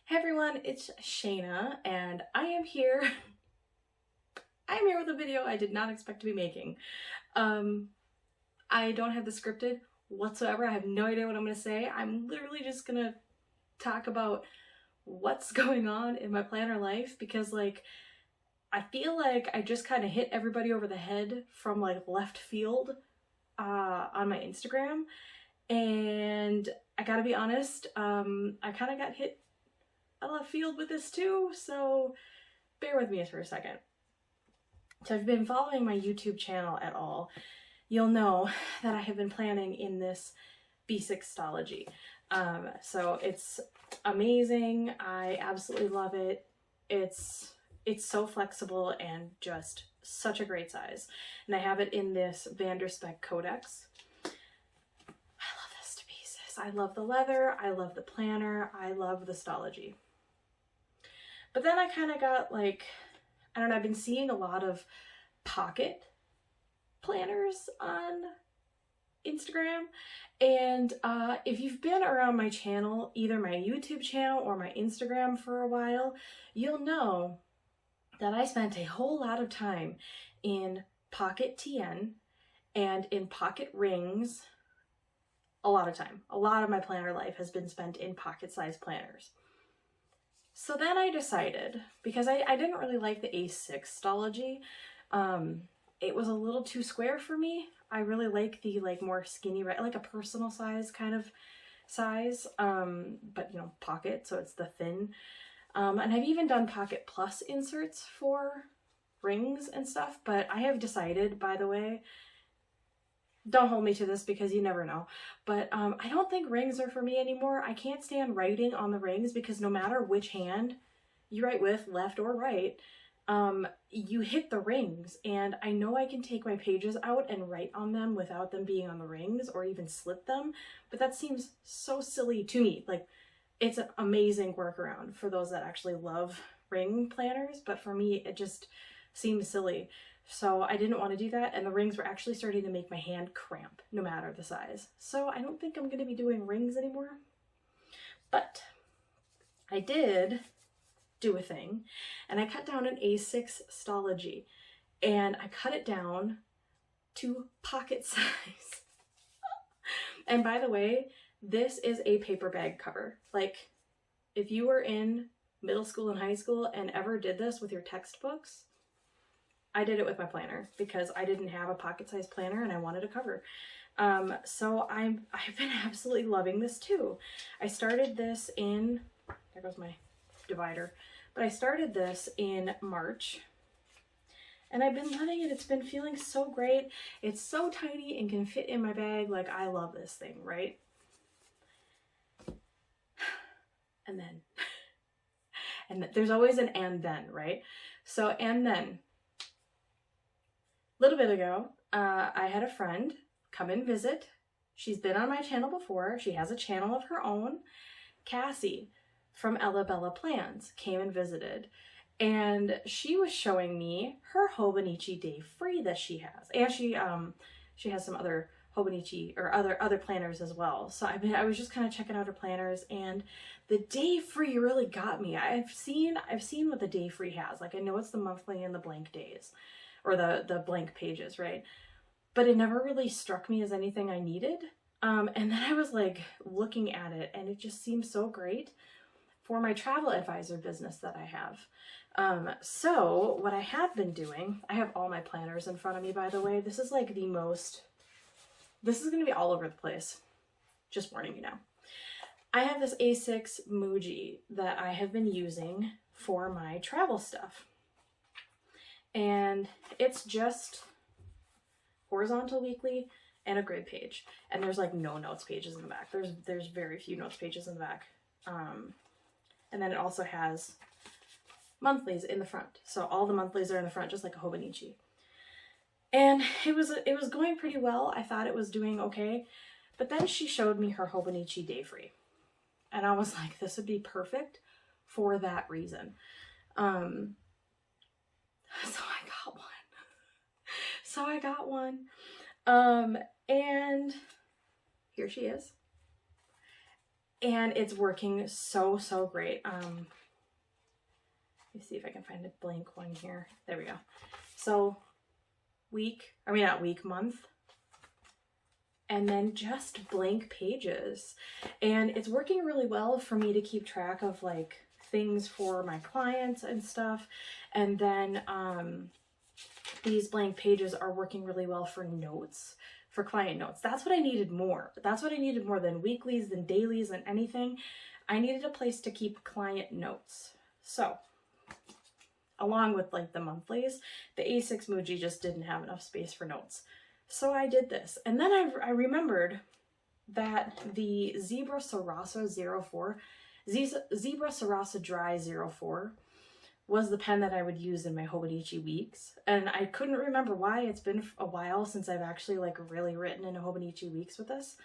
Hey everyone, it's Shayna, and I am here. I am here with a video I did not expect to be making. I don't have the scripted whatsoever. I have no idea what I'm going to say. I'm literally just going to talk about what's going on in my planner life because, I feel like I just kind of hit everybody over the head from, left field on my Instagram. And I gotta be honest, I kind of got hit left field with this too, so bear with me for a second. So if you've been following my YouTube channel at all, you'll know that I have been planning in this B6stology. So it's amazing. I absolutely love it. It's so flexible and just such a great size. And I have it in this Vanderspec Codex. I love this to pieces. I love the leather. I love the planner. I love the stology. But then I kind of got I don't know, I've been seeing a lot of pocket planners on Instagram. And if you've been around my channel, either my YouTube channel or my Instagram for a while, you'll know that I spent a whole lot of time in pocket TN and in pocket rings. A lot of time. A lot of my planner life has been spent in pocket-sized planners. So then I decided, because I didn't really like the A6stology, it was a little too square for me. I really like the more skinny, like a personal size kind of size, but pocket, so it's the thin. And I've even done pocket plus inserts for rings and stuff, but I have decided, by the way, don't hold me to this because you never know, but I don't think rings are for me anymore. I can't stand writing on the rings because no matter which hand you write with, left or right, you hit the rings, and I know I can take my pages out and write on them without them being on the rings or even slip them, but that seems so silly to me. It's an amazing workaround for those that actually love ring planners, but for me it just seems silly. So I didn't want to do that, and the rings were actually starting to make my hand cramp no matter the size. So I don't think I'm going to be doing rings anymore. But I did do a thing, and I cut down an A6stology, and I cut it down to pocket size. And by the way, this is a paper bag cover. If you were in middle school and high school and ever did this with your textbooks, I did it with my planner because I didn't have a pocket-sized planner and I wanted a cover. So I've been absolutely loving this too. I started this in, there goes my divider, but I started this in March and I've been loving it. It's been feeling so great. It's so tiny and can fit in my bag. I love this thing, right? And then, there's always an and then, right? So, and then, a little bit ago, I had a friend come and visit. She's been on my channel before. She has a channel of her own. Cassie from Ella Bella Plans came and visited. And she was showing me her Hobonichi Day Free that she has. And she has some other Hobonichi or other planners as well. So I was just kind of checking out her planners, and the Day Free really got me. I've seen what the Day Free has. I know it's the monthly and the blank days, or the blank pages, right? But it never really struck me as anything I needed. And then I was looking at it, and it just seemed so great for my travel advisor business that I have. So what I have been doing, I have all my planners in front of me, by the way. This is this is going to be all over the place. Just warning you now. I have this A6 Muji that I have been using for my travel stuff. And it's just horizontal weekly and a grid page. And there's no notes pages in the back. There's very few notes pages in the back. And then it also has monthlies in the front. So all the monthlies are in the front, just like a Hobonichi. And it was going pretty well. I thought it was doing okay. But then she showed me her Hobonichi Day Free. And I was like, this would be perfect for that reason. So I got one. And here she is. and it's working so, so great. Let me see if I can find a blank one here. There we go. So month, and then just blank pages. And it's working really well for me to keep track of like things for my clients and stuff. And then these blank pages are working really well for notes, for client notes. That's what I needed more. That's what I needed more than weeklies, than dailies, than anything. I needed a place to keep client notes. So along with like the monthlies, the A6 Muji just didn't have enough space for notes. So I did this. And then I remembered that the Zebra Sarasa 04, Zebra Sarasa Dry 04 was the pen that I would use in my Hobonichi weeks. And I couldn't remember why. It's been a while since I've actually like really written in a Hobonichi weeks with this.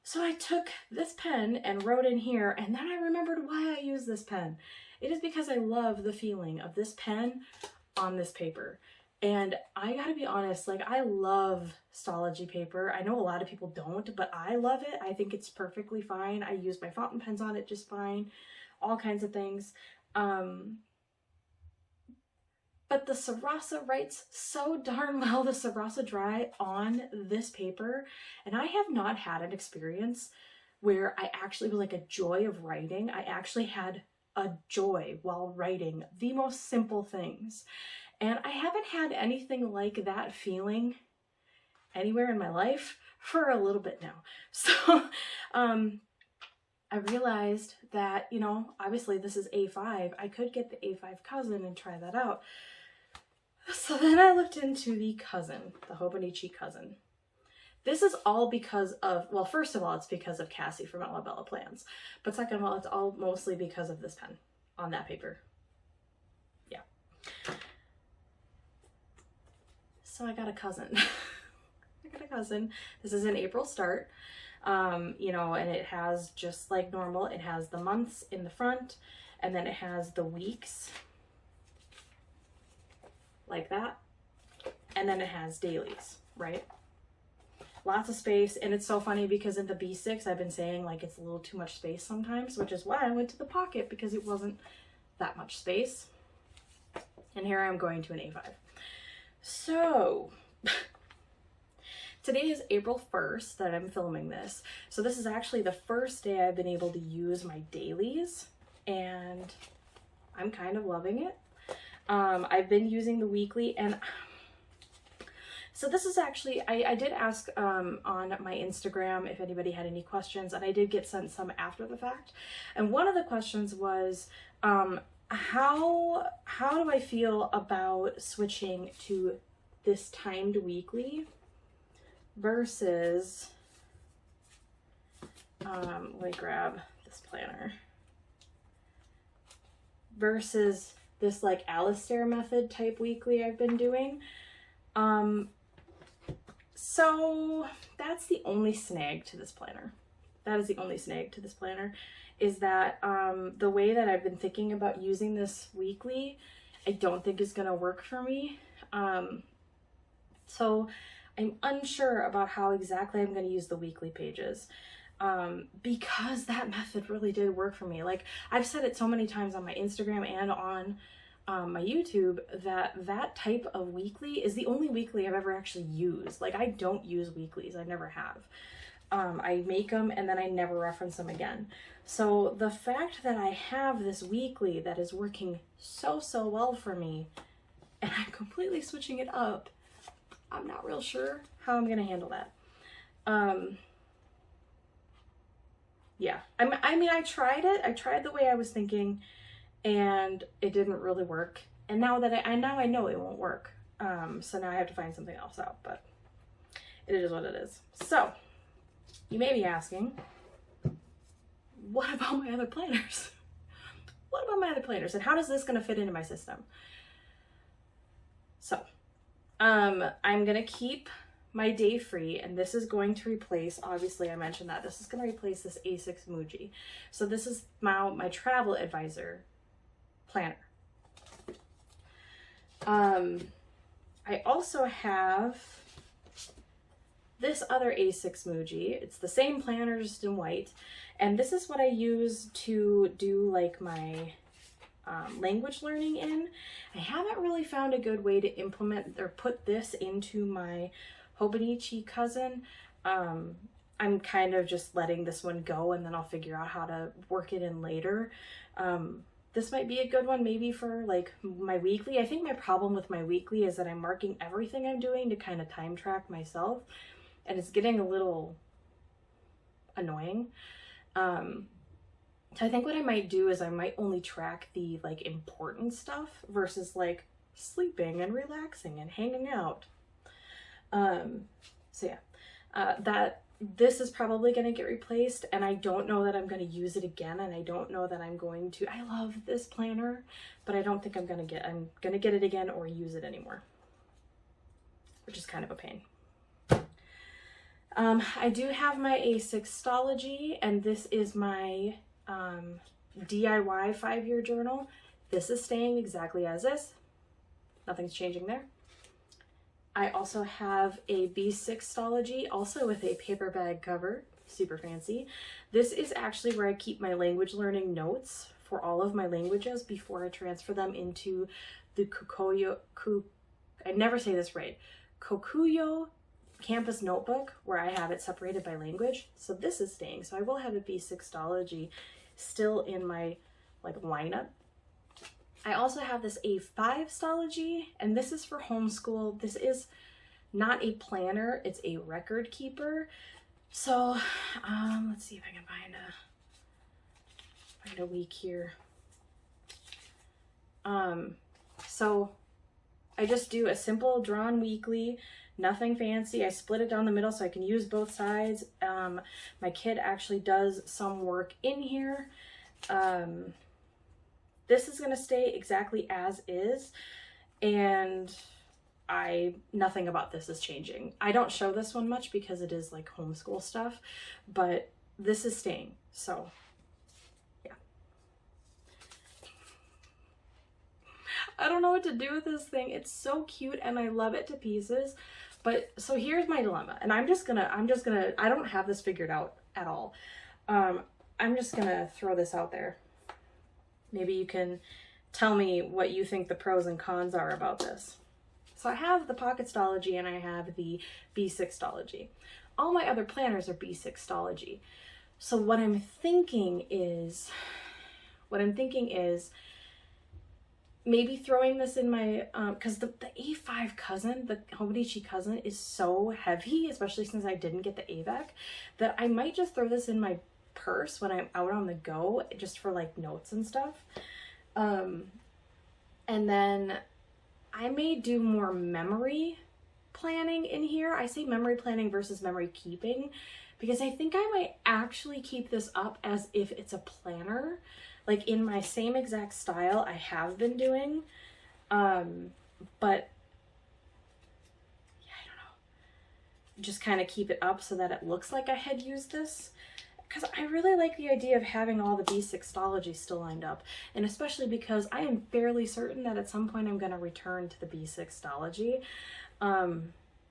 So I took this pen and wrote in here, and then I remembered why I use this pen. It is because I love the feeling of this pen on this paper. And I gotta be honest, like I love Stalogy paper. I know a lot of people don't, but I love it. I think it's perfectly fine. I use my fountain pens on it just fine, all kinds of things. But the Sarasa writes so darn well, the Sarasa Dry on this paper. And I have not had an experience where I actually was like a joy of writing. I actually had a joy while writing the most simple things. And I haven't had anything like that feeling anywhere in my life for a little bit now. So I realized that, you know, obviously this is A5. I could get the A5 cousin and try that out. So then I looked into the cousin, the Hobonichi cousin. This is all because of, well, first of all, it's because of Cassie from Alabella Plans. But second of all, it's all mostly because of this pen on that paper. Yeah. So I got a cousin. I got a cousin. This is an April start. You know, and it has, just like normal, it has the months in the front, and then it has the weeks like that, and then it has dailies, right? Lots of space. And it's so funny because in the B6 I've been saying like it's a little too much space sometimes, which is why I went to the pocket, because it wasn't that much space. And here I'm going to an A5. So today is April 1st that I'm filming this. So this is actually the first day I've been able to use my dailies, and I'm kind of loving it. I've been using the weekly, and so this is actually, I did ask on my Instagram if anybody had any questions, and I did get sent some after the fact. And one of the questions was, how do I feel about switching to this timed weekly versus, let me grab this planner, versus this like Alistair method type weekly I've been doing. So that's the only snag to this planner. That is the only snag to this planner, is that the way that I've been thinking about using this weekly, I don't think is gonna work for me. So I'm unsure about how exactly I'm gonna use the weekly pages. Because that method really did work for me. Like I've said it so many times on my Instagram and on my YouTube that type of weekly is the only weekly I've ever actually used. Like I don't use weeklies, I never have. I make them and then I never reference them again. So the fact that I have this weekly that is working so well for me, and I'm completely switching it up, I'm not real sure how I'm gonna handle that. Yeah, I mean, I tried it. I tried the way I was thinking, and it didn't really work. And now that I know it won't work. So now I have to find something else out, but it is what it is. So you may be asking, what about my other planners? What about my other planners, and how is this going to fit into my system? So I'm going to keep my day free, and this is going to replace, obviously I mentioned that, this is going to replace this A6 Muji. So this is my travel advisor planner. I also have this other A6 Muji. It's the same planner, just in white. And this is what I use to do like my language learning in. I haven't really found a good way to implement or put this into my Hobonichi cousin. I'm kind of just letting this one go, and then I'll figure out how to work it in later. This might be a good one maybe for like my weekly. I think my problem with my weekly is that I'm marking everything I'm doing to kind of time track myself, and it's getting a little annoying. So I think what I might do is I might only track the like important stuff versus like sleeping and relaxing and hanging out. So yeah, this is probably going to get replaced, and I don't know that I'm going to use it again, and I don't know that I'm going to. I love this planner, but I don't think I'm going to get it again or use it anymore, which is kind of a pain. I do have my A6 Stology, and this is my DIY 5-year journal. This is staying exactly as is. Nothing's changing there. I also have a B6 Stology, also with a paper bag cover, super fancy. This is actually where I keep my language learning notes for all of my languages before I transfer them into the I never say this right, Kokuyo campus notebook, where I have it separated by language. So this is staying. So I will have a B6 Stology still in my like lineup. I also have this A5 Stology, and this is for homeschool. This is not a planner, it's a record keeper. So let's see if I can find a week here. So I just do a simple drawn weekly, nothing fancy. I split it down the middle so I can use both sides. My kid actually does some work in here. This is going to stay exactly as is, and nothing about this is changing. I don't show this one much because it is like homeschool stuff, but this is staying. So yeah. I don't know what to do with this thing. It's so cute and I love it to pieces. But so here's my dilemma, and I don't have this figured out at all. I'm just gonna throw this out there. Maybe you can tell me what you think the pros and cons are about this. So I have the Pocket Stology and I have the B6 Stology. All my other planners are B6 Stology. So what I'm thinking is maybe throwing this in my, because the A5 cousin, the Hobonichi cousin, is so heavy, especially since I didn't get the AVEC, that I might just throw this in my purse when I'm out on the go, just for like notes and stuff. And then I may do more memory planning in here. I say memory planning versus memory keeping because I think I might actually keep this up as if it's a planner, like in my same exact style I have been doing. But yeah, I don't know. Just kind of keep it up so that it looks like I had used this. Because I really like the idea of having all the B6 Stology still lined up. And especially because I am fairly certain that at some point I'm going to return to the B6 Stology.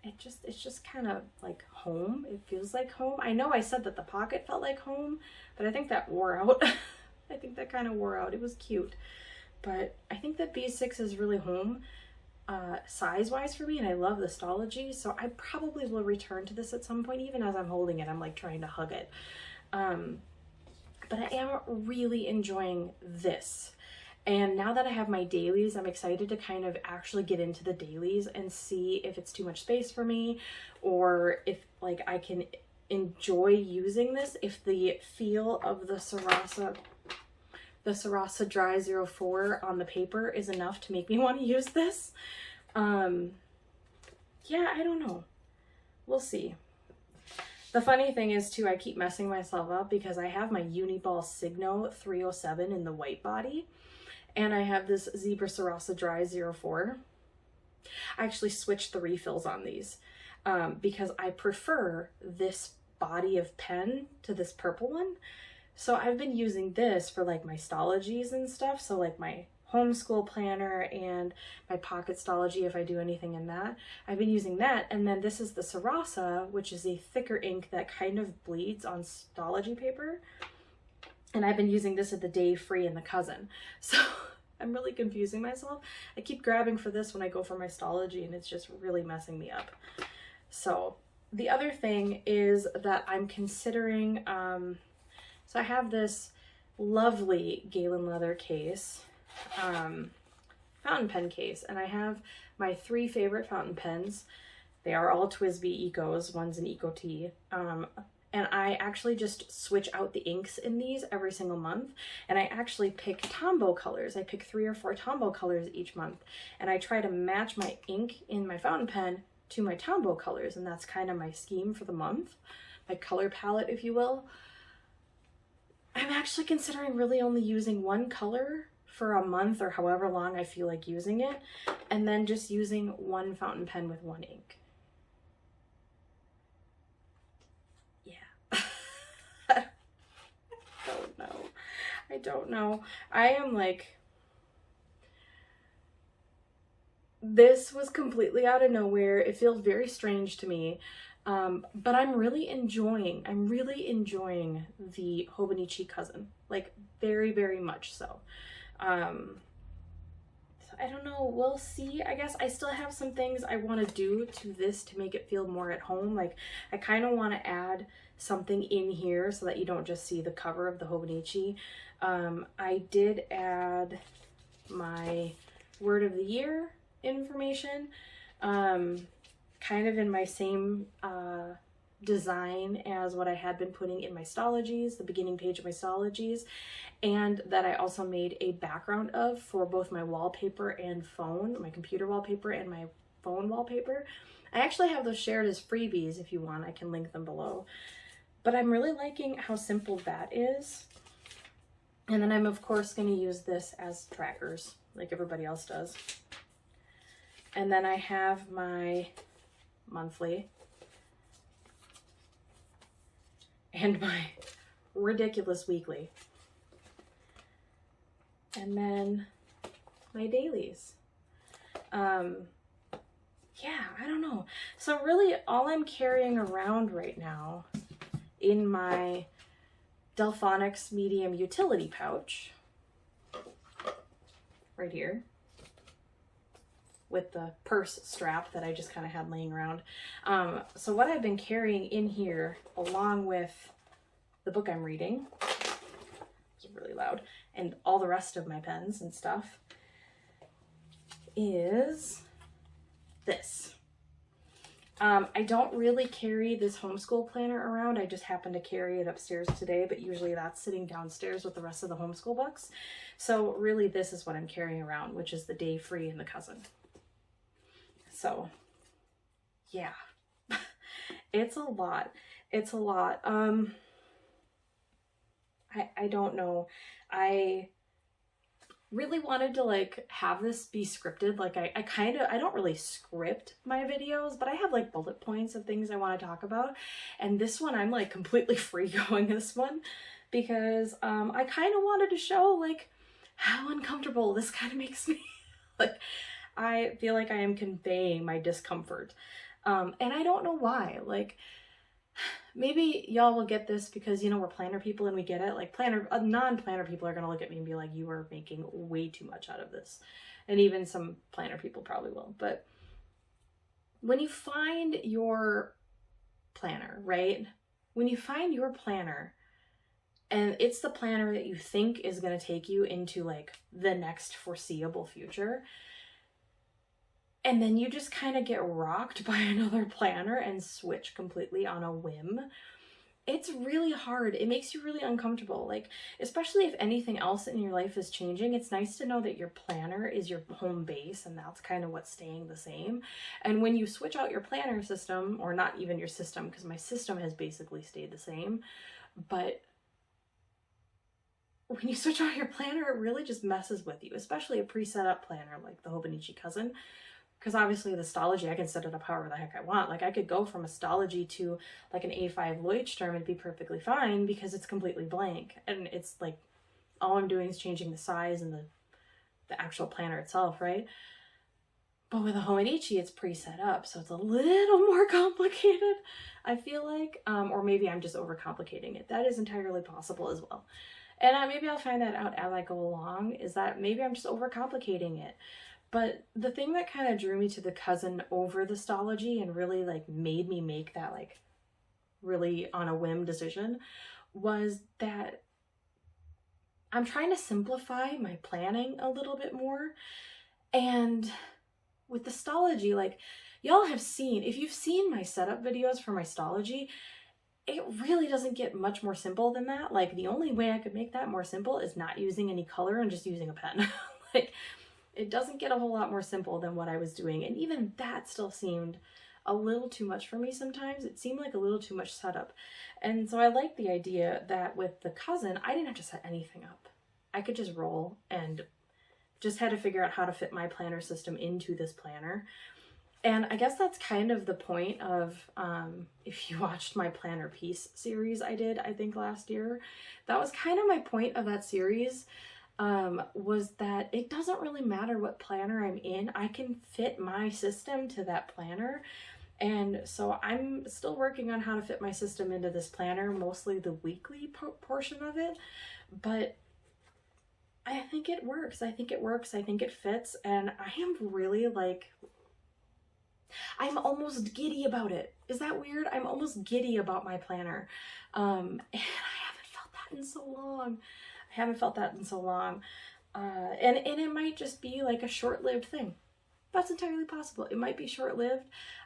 It's just kind of like home. It feels like home. I know I said that the Pocket felt like home, but I think that wore out. I think that kind of wore out. It was cute. But I think that B6 is really home size-wise for me, and I love the Stology. So I probably will return to this at some point. Even as I'm holding it, I'm like trying to hug it. But I am really enjoying this. And now that I have my dailies, I'm excited to kind of actually get into the dailies and see if it's too much space for me, or if like I can enjoy using this, if the feel of the Sarasa Dry 04 on the paper is enough to make me want to use this. Yeah, I don't know. We'll see. The funny thing is, too, I keep messing myself up because I have my Uniball Signo 307 in the white body, and I have this Zebra Sarasa Dry 04. I actually switched the refills on these because I prefer this body of pen to this purple one. So I've been using this for like my Stologies and stuff, so like my homeschool planner and my Pocketology if I do anything in that. I've been using that, and then this is the Sarasa, which is a thicker ink that kind of bleeds on Stology paper. And I've been using this at the Day Free and the Cousin. So I'm really confusing myself. I keep grabbing for this when I go for my Stology, and it's just really messing me up. So the other thing is that I'm considering, so I have this lovely Galen leather case, fountain pen case, and I have my 3 favorite fountain pens. They are all TWSBI Ecos, one's an Eco Tea, and I actually just switch out the inks in these every single month, and I actually pick Tombow colors. I pick 3 or 4 Tombow colors each month, and I try to match my ink in my fountain pen to my Tombow colors, and that's kind of my scheme for the month, my color palette, if you will. I'm actually considering really only using one color for a month or however long I feel like using it, and then just using one fountain pen with one ink. Yeah. I don't know. I am like, this was completely out of nowhere. It feels very strange to me. But I'm really enjoying the Hobonichi Cousin, like very, very much so. So I don't know, we'll see. I guess I still have some things I want to do to this to make it feel more at home. Like I kind of want to add something in here so that you don't just see the cover of the Hobonichi. I did add my word of the year information, kind of in my same design as what I had been putting in my Stologies, the beginning page of my Stologies, and that I also made a background of for both my wallpaper and phone, my computer wallpaper and my phone wallpaper. I actually have those shared as freebies if you want. I can link them below. But I'm really liking how simple that is. And then I'm of course going to use this as trackers like everybody else does. And then I have my monthly and my ridiculous weekly. And then my dailies. Yeah, I don't know. So really all I'm carrying around right now in my Delphonics medium utility pouch, right here, with the purse strap that I just kind of had laying around. So what I've been carrying in here, along with the book I'm reading, it's really loud, and all the rest of my pens and stuff, is this. I don't really carry this homeschool planner around. I just happen to carry it upstairs today, but usually that's sitting downstairs with the rest of the homeschool books. So really this is what I'm carrying around, which is the Day Free and the Cousin. So yeah, it's a lot. It's a lot. I don't know. I really wanted to like have this be scripted. Like I don't really script my videos, but I have like bullet points of things I want to talk about. And this one, I'm like completely free going this one because I kind of wanted to show like how uncomfortable this kind of makes me. Like I feel like I am conveying my discomfort. And I don't know why. Like maybe y'all will get this because, you know, we're planner people and we get it. Like non-planner people are going to look at me and be like, you are making way too much out of this. And even some planner people probably will. But when you find your planner, right? When you find your planner and it's the planner that you think is going to take you into like the next foreseeable future, and then you just kind of get rocked by another planner and switch completely on a whim, it's really hard. It makes you really uncomfortable. Like, especially if anything else in your life is changing, it's nice to know that your planner is your home base and that's kind of what's staying the same. And when you switch out your planner system, or not even your system, because my system has basically stayed the same, but when you switch out your planner, it really just messes with you, especially a pre-set up planner like the Hobonichi Cousin. Because obviously the Stology, I can set it up however the heck I want. Like I could go from a Stology to like an A5 Leuchtturm and be perfectly fine because it's completely blank. And it's like, all I'm doing is changing the size and the the actual planner itself, right? But with a Homenichi, it's pre-set up, so it's a little more complicated, I feel like. Or maybe I'm just overcomplicating it. That is entirely possible as well. And maybe I'll find that out as I go along, is that maybe I'm just overcomplicating it. But the thing that kind of drew me to the cousin over the Stalogy and really like made me make that like really on a whim decision was that I'm trying to simplify my planning a little bit more. And with the Stalogy, like y'all have seen, if you've seen my setup videos for my Stalogy, it really doesn't get much more simple than that. Like the only way I could make that more simple is not using any color and just using a pen. Like it doesn't get a whole lot more simple than what I was doing. And even that still seemed a little too much for me sometimes. It seemed like a little too much setup. And so I like the idea that with the cousin, I didn't have to set anything up. I could just roll and just had to figure out how to fit my planner system into this planner. And I guess that's kind of the point of, if you watched my planner piece series I did, I think last year, that was kind of my point of that series, was that it doesn't really matter what planner I'm in. I can fit my system to that planner. And so I'm still working on how to fit my system into this planner, mostly the weekly portion of it. But I think it works. I think it works. I think it fits. And I am really like, I'm almost giddy about it. Is that weird? I'm almost giddy about my planner. And I haven't felt that in so long. And it might just be like a short-lived thing. That's entirely possible. It might be short-lived.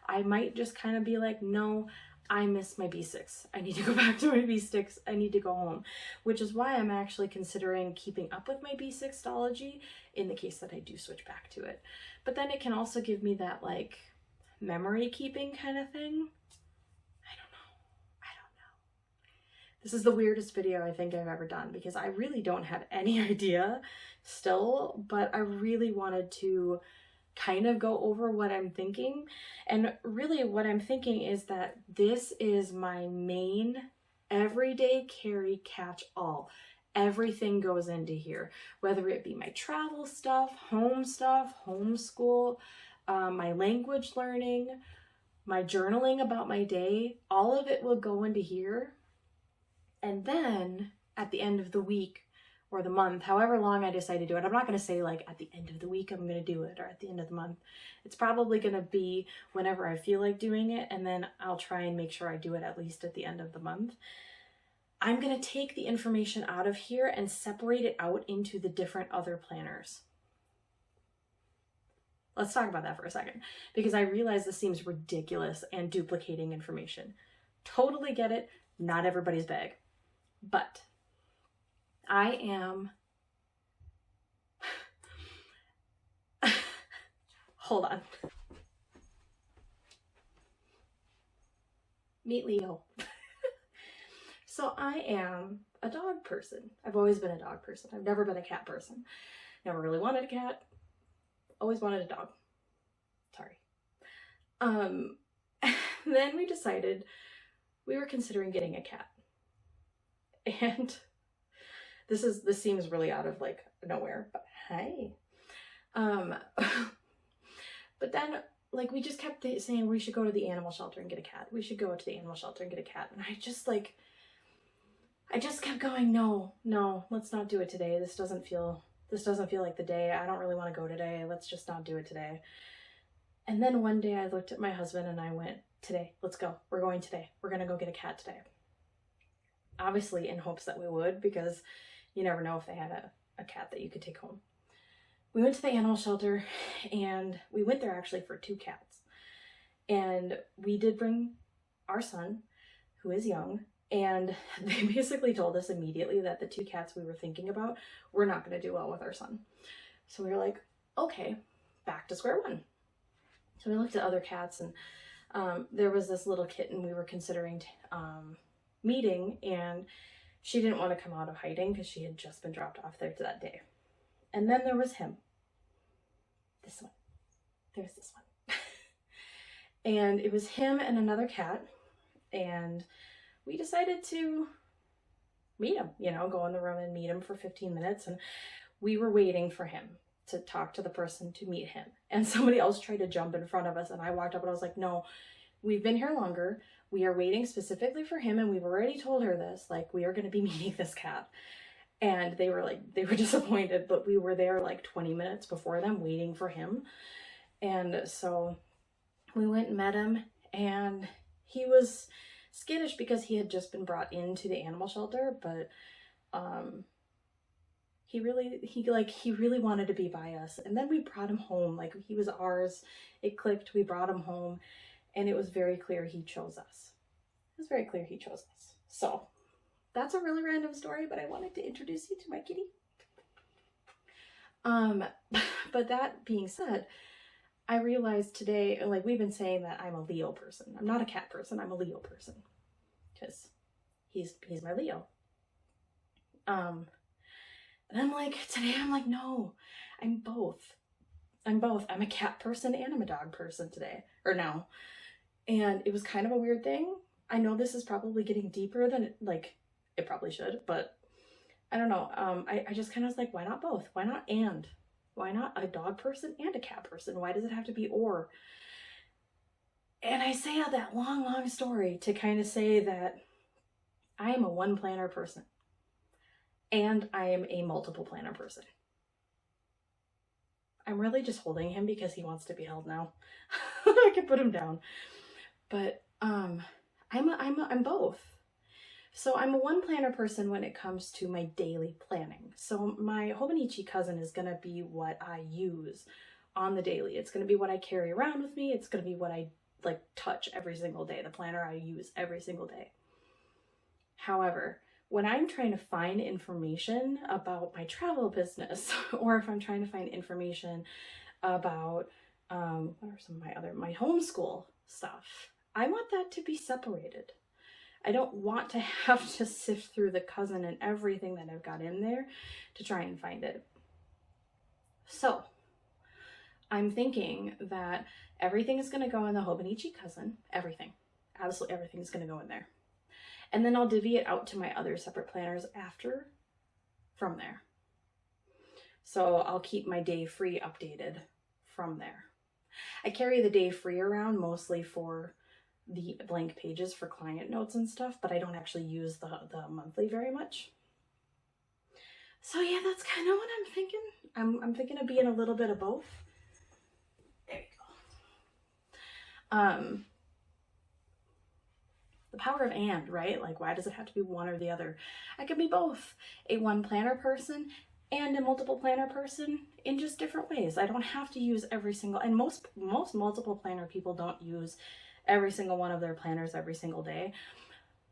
I might just kind of be like, no, I miss my B6. I need to go back to my B6. I need to go home. Which is why I'm actually considering keeping up with my B6 Stalogy in the case that I do switch back to it. But then it can also give me that like memory keeping kind of thing. I don't know. This is the weirdest video I think I've ever done because I really don't have any idea still, but I really wanted to kind of go over what I'm thinking. And really what I'm thinking is that this is my main everyday carry catch all. Everything goes into here, whether it be my travel stuff, homeschool, my language learning, my journaling about my day, all of it will go into here. And then at the end of the week or the month, however long I decide to do it, I'm not going to say like at the end of the week I'm going to do it or at the end of the month. It's probably going to be whenever I feel like doing it, and then I'll try and make sure I do it at least at the end of the month. I'm going to take the information out of here and separate it out into the different other planners. Let's talk about that for a second, because I realize this seems ridiculous and duplicating information. Totally get it. Not everybody's bag. But I am... Hold on. Meet Leo. So I am a dog person. I've always been a dog person. I've never been a cat person. Never really wanted a cat. Always wanted a dog. Sorry. Then we decided we were considering getting a cat. And this seems really out of like nowhere, but hey. But then like we just kept saying we should go to the animal shelter and get a cat. We should go to the animal shelter and get a cat. And I just kept going, no, let's not do it today. This doesn't feel like the day. I don't really want to go today. Let's just not do it today. And then one day I looked at my husband and I went, today, let's go. We're going today. We're going to go get a cat today. Obviously in hopes that we would, because you never know if they had a cat that you could take home. We went to the animal shelter and we went there actually for 2 cats. And we did bring our son, who is young, and they basically told us immediately that the 2 cats we were thinking about were not going to do well with our son. So we were like, okay, back to square one. So we looked at other cats, and there was this little kitten we were considering meeting, and she didn't want to come out of hiding because she had just been dropped off there to that day. And then there was him. This one. There's this one. And it was him and another cat, and we decided to meet him, go in the room and meet him for 15 minutes. And we were waiting for him. to talk to the person to meet him. And somebody else tried to jump in front of us, and I walked up and I was like, no, we've been here longer. We are waiting specifically for him, and we've already told her this, like, we are going to be meeting this cat. And they were disappointed, but we were there like 20 minutes before them waiting for him. And so we went and met him, and he was skittish because he had just been brought into the animal shelter, but he really wanted to be by us. And then we brought him home. Like, he was ours. It clicked. We brought him home, and it was very clear he chose us. It was very clear he chose us. So that's a really random story, but I wanted to introduce you to my kitty. But that being said, I realized today, like, we've been saying that I'm a Leo person. I'm not a cat person. I'm a Leo person because he's my Leo. And I'm like, today I'm like, no, I'm both. I'm a cat person and I'm a dog person today, or now. And it was kind of a weird thing. I know this is probably getting deeper than it probably should, but I don't know. I just kind of was like, why not both? Why not and? Why not a dog person and a cat person? Why does it have to be or? And I say all that long story to kind of say that I am a one planner person and I am a multiple planner person. I'm really just holding him because he wants to be held now. I can put him down. But I'm both. So I'm a one planner person when it comes to my daily planning. So my Hobonichi cousin is going to be what I use on the daily. It's going to be what I carry around with me. It's going to be what I touch every single day. The planner I use every single day. However, when I'm trying to find information about my travel business, or if I'm trying to find information about what are some of my homeschool stuff, I want that to be separated. I don't want to have to sift through the cousin and everything that I've got in there to try and find it. So I'm thinking that everything is going to go in the Hobonichi cousin. Everything. Absolutely everything is going to go in there. And then I'll divvy it out to my other separate planners after from there. So I'll keep my day free updated from there. I carry the day free around mostly for the blank pages for client notes and stuff, but I don't actually use the monthly very much. So yeah, that's kind of what I'm thinking. I'm thinking of being a little bit of both. There you go. The power of and, right? Like, why does it have to be one or the other? I could be both a one planner person and a multiple planner person in just different ways. I don't have to use every single, and most multiple planner people don't use every single one of their planners every single day,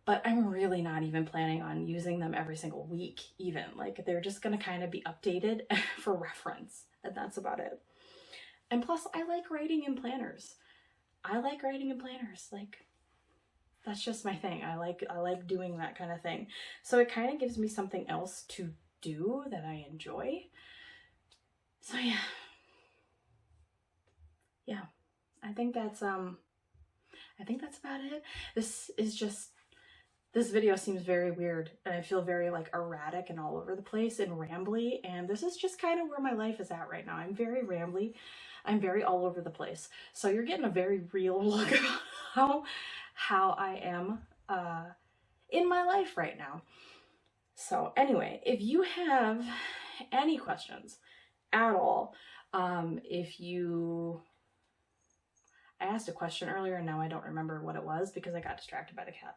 but I'm really not even planning on using them every single week even. Like, they're just going to kind of be updated for reference, and that's about it. And plus, I like writing in planners. Like, that's just my thing. I like doing that kind of thing. So it kind of gives me something else to do that I enjoy. So yeah, I think that's about it. This video seems very weird, and I feel very erratic and all over the place and rambly, and this is just kind of where my life is at right now. I'm very rambly. I'm very all over the place. So you're getting a very real look about how I am in my life right now. So anyway, if you have any questions at all, I asked a question earlier and now I don't remember what it was because I got distracted by the cat.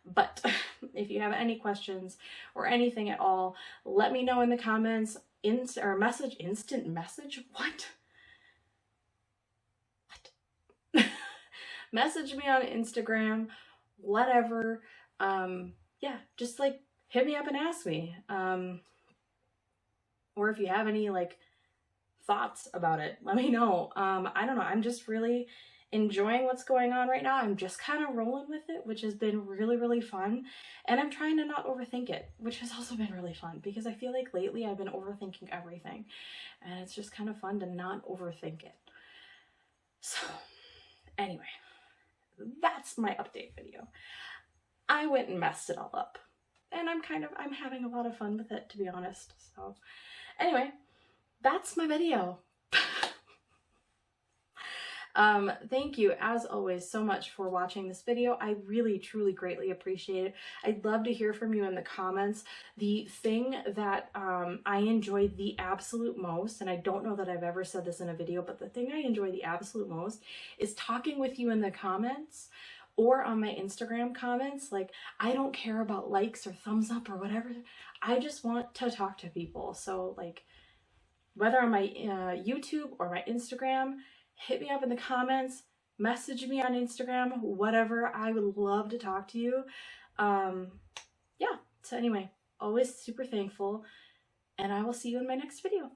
But if you have any questions or anything at all, let me know in the comments. Instant message? What? Message me on Instagram, whatever. Yeah, just hit me up and ask me. Or if you have any thoughts about it, let me know. I don't know. I'm just really enjoying what's going on right now. I'm just kind of rolling with it, which has been really, really fun. And I'm trying to not overthink it, which has also been really fun because I feel like lately I've been overthinking everything. And it's just kind of fun to not overthink it. So anyway, that's my update video. I went and messed it all up. And I'm having a lot of fun with it, to be honest. So anyway, that's my video. Thank you, as always, so much for watching this video. I really, truly, greatly appreciate it. I'd love to hear from you in the comments. The thing that I enjoy the absolute most, and I don't know that I've ever said this in a video, but the thing I enjoy the absolute most is talking with you in the comments or on my Instagram comments. Like, I don't care about likes or thumbs up or whatever. I just want to talk to people. So, like, whether on my YouTube or my Instagram, hit me up in the comments, message me on Instagram, whatever. I would love to talk to you. Yeah, so anyway, always super thankful, and I will see you in my next video.